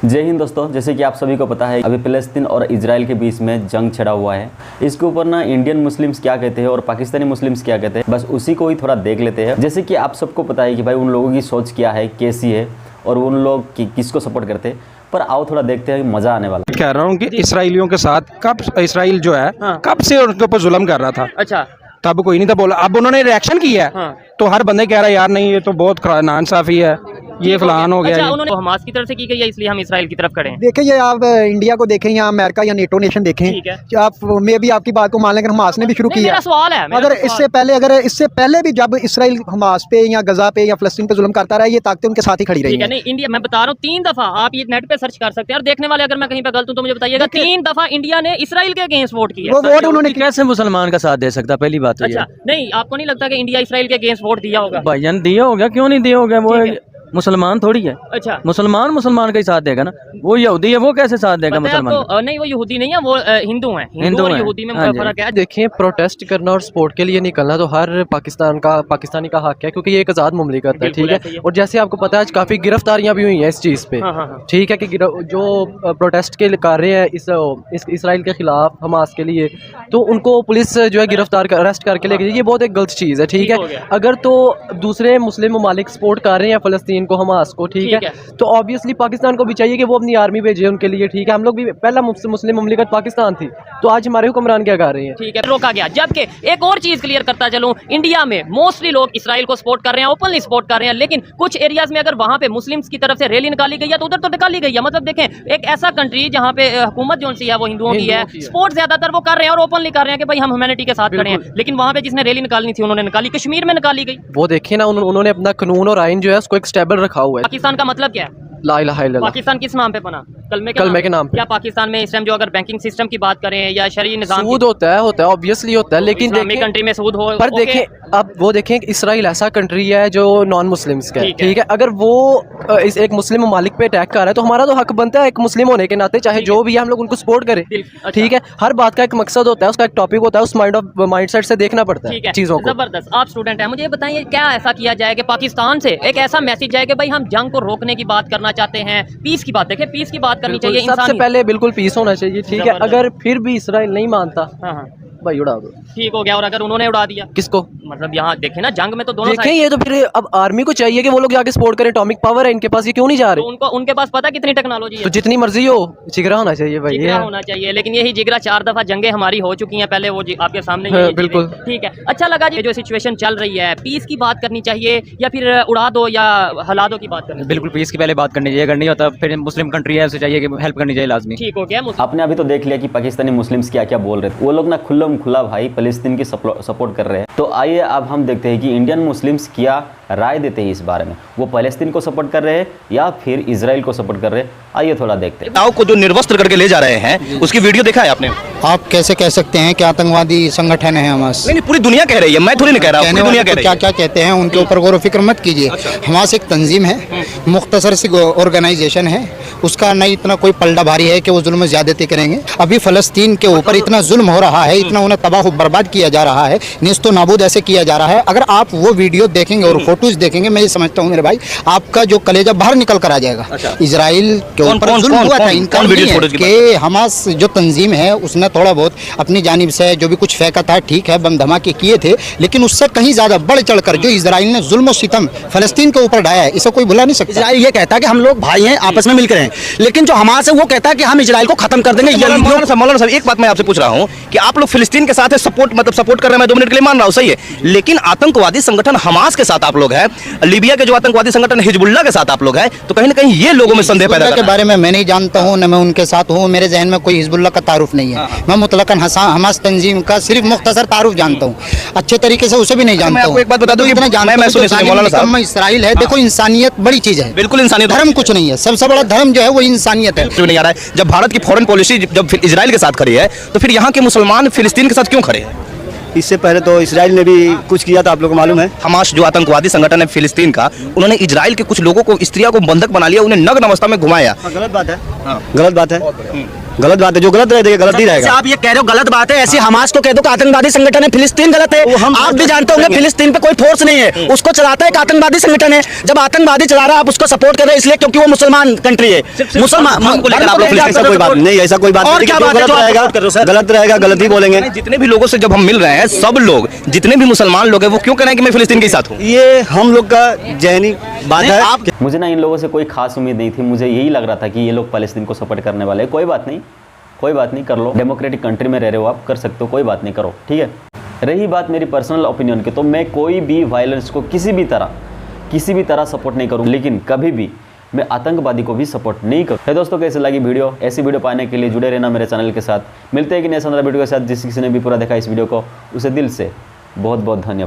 जय हिंद दोस्तों, जैसे कि आप सभी को पता है अभी फ़लस्तीन और इजराइल के बीच में जंग छिड़ा हुआ है। इसके ऊपर ना इंडियन मुस्लिम्स क्या कहते हैं और पाकिस्तानी मुस्लिम्स क्या कहते हैं, बस उसी को ही थोड़ा देख लेते हैं। जैसे कि आप सबको पता है कि भाई उन लोगों की सोच क्या है, कैसी है और उन लोग किसको सपोर्ट करते हैं। पर आओ थोड़ा देखते हैं, मज़ा आने वाला। कह रहा हूँ कि इसराइलियों के साथ कब इसराइल जो है कब से उनके ऊपर जुल्म कर रहा था। अच्छा, तब कोई नहीं था बोला, अब उन्होंने रिएक्शन किया है। तो हर बंदे कह रहा है यार नहीं ये तो बहुत नाइंसाफी है, ये फलान हो गया। अच्छा, उन्होंने हमास की तरफ से की गई है, इसलिए हम इसराइल की तरफ खड़े हैं। देखें, ये आप इंडिया को देखें या अमेरिका या नेटो नेशन देखें, आप मैं भी आपकी बात को मान लें, हमास ने भी शुरू किया। मेरा सवाल है, अगर इससे पहले भी जब इसराइल हमास पे या गजा पे या फ़लस्तीन पे जुल्म करता रहा, ये ताकतें उनके साथ ही खड़ी रही हैं। नहीं, इंडिया मैं बता रहा हूँ 3 दफा आप ये नेट पे सर्च कर सकते हैं और देखने वाले अगर मैं कहीं पे गलत हूँ तो मुझे बताइएगा। 3 दफा इंडिया ने इसराइल के अगेंस्ट वोट किया। वो वोट उन्होंने कैसे मुसलमान का साथ दे सकता, पहली बात तो। अच्छा, नहीं आपको नहीं लगता कि इंडिया इसराइल के अगेंस्ट वोट दिया होगा? भाईजान दिया होगा, क्यों नहीं दिया होगा, वो मुसलमान थोड़ी है। अच्छा, मुसलमान का ही साथ देगा ना, वो यहूदी है, वो कैसे साथ देगा मुसलमान का? नहीं, वो यहूदी नहीं है, वो हिंदू है। हिंदू और यहूदी में फर्क है। देखिए, प्रोटेस्ट करना और सपोर्ट के लिए निकलना तो हर पाकिस्तानी का हक है, क्योंकि ये एक आज़ाद मुमलिकत है, ठीक है। और जैसे आपको पता है आज काफ़ी गिरफ्तारियां भी हुई हैं इस चीज़ पे, ठीक है, कि जो प्रोटेस्ट के कर रहे हैं इस इसराइल के खिलाफ हमास के लिए, तो उनको पुलिस जो है गिरफ्तार अरेस्ट करके ले गई। ये बहुत एक गलत चीज़ है, ठीक है। अगर तो दूसरे मुस्लिम ममालिक सपोर्ट कर रहे हैं फ़लस्तीन को, हमास को, ठीक है, तो ऑब्वियसली पाकिस्तान को भी चाहिए कि वो अपनी आर्मी भेजे उनके लिए, ठीक है। हम लोग भी पहला मुस्लिम ममलिकत पाकिस्तान थी, तो आज हमारे हुक्मरान क्या कर रहे हैं, ठीक है, रोका गया। जबकि एक और चीज क्लियर करता चलूं, इंडिया में मोस्टली लोग इसराइल को सपोर्ट कर रहे हैं, ओपनली सपोर्ट कर रहे हैं, लेकिन कुछ एरियाज में अगर वहां पे मुस्लिम्स की तरफ से रैली निकाली गई है तो उधर तो निकाली गई है। मतलब देखें, एक ऐसा कंट्री जहां पे हुकूमत जो सी है वो हिंदुओं की है, सपोर्ट ज्यादातर वो कर रहे हैं और ओपनली कर रहे हैं कि भाई हम ह्यूमैनिटी के साथ खड़े हैं, लेकिन वहां पे जिसने रैली निकालनी थी उन्होंने निकाली, कश्मीर में निकाली गई। वो देखिए ना, उन्होंने अपना कानून और आइन जो है उसको एक स्टेबल रखा हुआ है। पाकिस्तान का मतलब क्या है? ला इलाहा इल्लल्लाह। पाकिस्तान किस नाम पे बना? कलमे के नाम पे। क्या पाकिस्तान में इस टाइम जो अगर बैंकिंग सिस्टम की बात करें या शरीय निजाम, सूद होता है ऑब्वियसली होता है, लेकिन देखिए कंट्री में सूद हो, पर देखें अब वो देखें इसराइल ऐसा कंट्री है जो नॉन मुस्लिम्स का है, ठीक है। अगर वो एक मुस्लिम ममालिक पे अटैक कर रहा है तो हमारा तो हक बनता है एक मुस्लिम होने के नाते, चाहे जो भी है हम लोग उनको सपोर्ट करें, ठीक है। हर बात का एक मकसद होता है, उसका एक टॉपिक होता है, उस माइंडसेट से देखना पड़ता है चीजों को। जबरदस्त, आप स्टूडेंट हैं, मुझे बताइए क्या ऐसा किया जाए कि पाकिस्तान से एक ऐसा मैसेज जाए कि भाई हम जंग को रोकने की बात करना चाहते हैं, पीस की बात, देखिए पीस की बात करनी चाहिए। सबसे पहले बिल्कुल पीस होना चाहिए, ठीक है। अगर फिर भी इसराइल नहीं मानता, भाई उड़ा दो, ठीक हो गया। और अगर उन्होंने उड़ा दिया, किसको? मतलब यहाँ देखें ना, जंग में तो दोनों देखें, ये तो फिर अब आर्मी को चाहिए कि वो लोग जाके सपोर्ट करें, एटॉमिक पावर है इनके पास, ये क्यों नहीं जा रहे? तो उनके पास पता कितनी टेक्नोलॉजी है, तो जितनी मर्जी हो, जिगरा होना चाहिए भाई, जिगरा होना चाहिए। लेकिन यही जिगरा 4 दफा जंगे हमारी हो चुकी हैं पहले, वो आपके सामने बिल्कुल ठीक है। अच्छा लगा जी, जो सिचुएशन चल रही है, पीस की बात करनी चाहिए या फिर उड़ा दो या हला दो की बात करनी? बिल्कुल पीस की पहले बात करनी चाहिए, अगर नहीं होता फिर मुस्लिम कंट्री है उसे चाहिए कि हेल्प करनी चाहिए लाजमी। ठीक हो गया। आपने अभी तो देख लिया कि पाकिस्तानी मुस्लिम्स क्या क्या बोल रहे थे। वो लोग ना खुल्लम खुला भाई फ़लस्तीन की सपोर्ट कर रहे हैं। तो आइए अब हम देखते हैं कि इंडियन मुस्लिम्स क्या राय देते हैं इस बारे में। वो फ़लस्तीन को सपोर्ट कर रहे हैं या फिर इजराइल को सपोर्ट कर रहे हैं, आइए थोड़ा देखते हैं। को जो निर्वस्त्र करके ले जा रहे हैं उसकी वीडियो देखा है आपने? आप कैसे कह सकते हैं कि आतंकवादी संगठन है हमास? नहीं, पूरी दुनिया कह रही है, मैं थोड़ी नहीं कह रहा हूं, पूरी दुनिया कह रही है। क्या क्या कहते हैं उनके ऊपर गौर फिक्र मत कीजिए। हमास एक तंजीम है, मुख्तसर सी ऑर्गेनाइजेशन है, उसका नहीं इतना कोई पलड़ा भारी है कि वो जुल्म ज्यादती करेंगे। अभी फ़लस्तीन के ऊपर इतना जुल्म हो रहा है, इतना उन्हें तबाह बर्बाद किया जा रहा है, निस्तो नाबूद ऐसे किया जा रहा है। अगर आप वो वीडियो देखेंगे और फोटोज देखेंगे, मैं ये समझता हूँ मेरे भाई, आपका जो कलेजा बाहर निकल कर आ जाएगा। इजराइल के ऊपर जुल्म हुआ था, इनका कि हमास जो तंजीम है उसने थोड़ा बहुत अपनी जानिब से जो भी कुछ फेंका था, ठीक है, बम धमाके किए थे, लेकिन उससे कहीं ज्यादा बढ़ चढ़कर जो इजराइल ने जुल्म और सितम फ़लस्तीन के ऊपर ढाया है, इसे कोई भुला नहीं सकता। इजराइल ये कहता है कि हम लोग भाई हैं, आपस में मिलकर हैं, लेकिन जो हमास है वो कहता है कि हम इजराइल को खत्म कर देंगे। मौलाना साहब, एक बात मैं आपसे पूछ रहा हूं कि आप लोग फ़लस्तीन के साथ सपोर्ट कर रहे हैं, मैं 2 मिनट के लिए मान रहा हूं, सही है, लेकिन आतंकवादी संगठन हमास के साथ आप लोग हैं, लीबिया के जो आतंकवादी संगठन हिजबुल्लाह के साथ आप लोग हैं, तो कहीं ना कहीं ये लोगों में संदेह पैदा के बारे में मैं नहीं जानता हूं, न मैं उनके साथ हूं, मेरे जहन में कोई हिजबुल्लाह का तारुफ नहीं है। मैं मुतलकन हमास तंजीम का सिर्फ मुख्तसर तारुफ जानता हूं, अच्छे तरीके से उसे भी नहीं जानता हूं। एक बात बता दूं, इतना इसराइल है, देखो इंसानियत बड़ी चीज है, बिल्कुल इंसानियत, धर्म कुछ नहीं है, सबसे बड़ा धर्म जो है वो इंसानियत है। नहीं आ रहा है, जब भारत की फॉरेन पॉलिसी जब इजराइल के साथ खड़ी है, तो फिर यहाँ के मुसलमान फ़लस्तीन के साथ क्यों खड़े हैं? इससे पहले तो इसराइल ने भी कुछ किया था, आप लोगों को मालूम है। हमास जो आतंकवादी संगठन है फ़लस्तीन का, उन्होंने इजराइल के कुछ लोगों को, स्त्रियों को बंधक बना लिया, उन्हें नग्न अवस्था में घुमाया। गलत बात है। गलत बात है, गलत बात है। जो गलत रहेगा गलत ही रहेगा। आप ये कह रहे हो गलत बात है, ऐसी हमास को कह दो कि आतंकवादी संगठन है, फिलिस्तीन गलत है। आप भी जानते होंगे फिलिस्तीन पे कोई फोर्स नहीं है, उसको चलाता है एक आतंकवादी संगठन है। जब आतंकवादी चला रहा है आप उसको सपोर्ट कर रहे हैं इसलिए क्योंकि वो मुसलमान कंट्री है, मुसलमान को लेकर आप लोग ऐसा कोई बात नहीं, ऐसा कोई बात नहीं। क्या बात रहेगा, गलत रहेगा, गलत ही बोलेंगे। जितने भी लोगों से जब हम मिल रहे हैं, सब लोग जितने भी मुसलमान लोग हैं वो क्यों कह रहे हैं कि मैं फिलिस्तीन के साथ हूँ? ये हम लोग का जहनी बात है। मुझे ना इन लोगों से कोई खास उम्मीद नहीं थी, मुझे यही लग रहा था कि ये लोग फ़लस्तीन को सपोर्ट करने वाले हैं। कोई बात नहीं, कोई बात नहीं, कर लो। डेमोक्रेटिक कंट्री में रह रहे हो आप, कर सकते हो, कोई बात नहीं, करो, ठीक है। रही बात मेरी पर्सनल ओपिनियन की, तो मैं कोई भी वायलेंस को किसी भी तरह सपोर्ट नहीं करूँ, लेकिन कभी भी मैं आतंकवादी को भी सपोर्ट नहीं करूँ। है दोस्तों, कैसे लगी वीडियो? ऐसी वीडियो पाने के लिए जुड़े रहना मेरे चैनल के साथ। मिलते हैं कि नए 15 वीडियो के साथ। जिस किसी ने भी पूरा देखा इस वीडियो को, उसे दिल से बहुत बहुत धन्यवाद।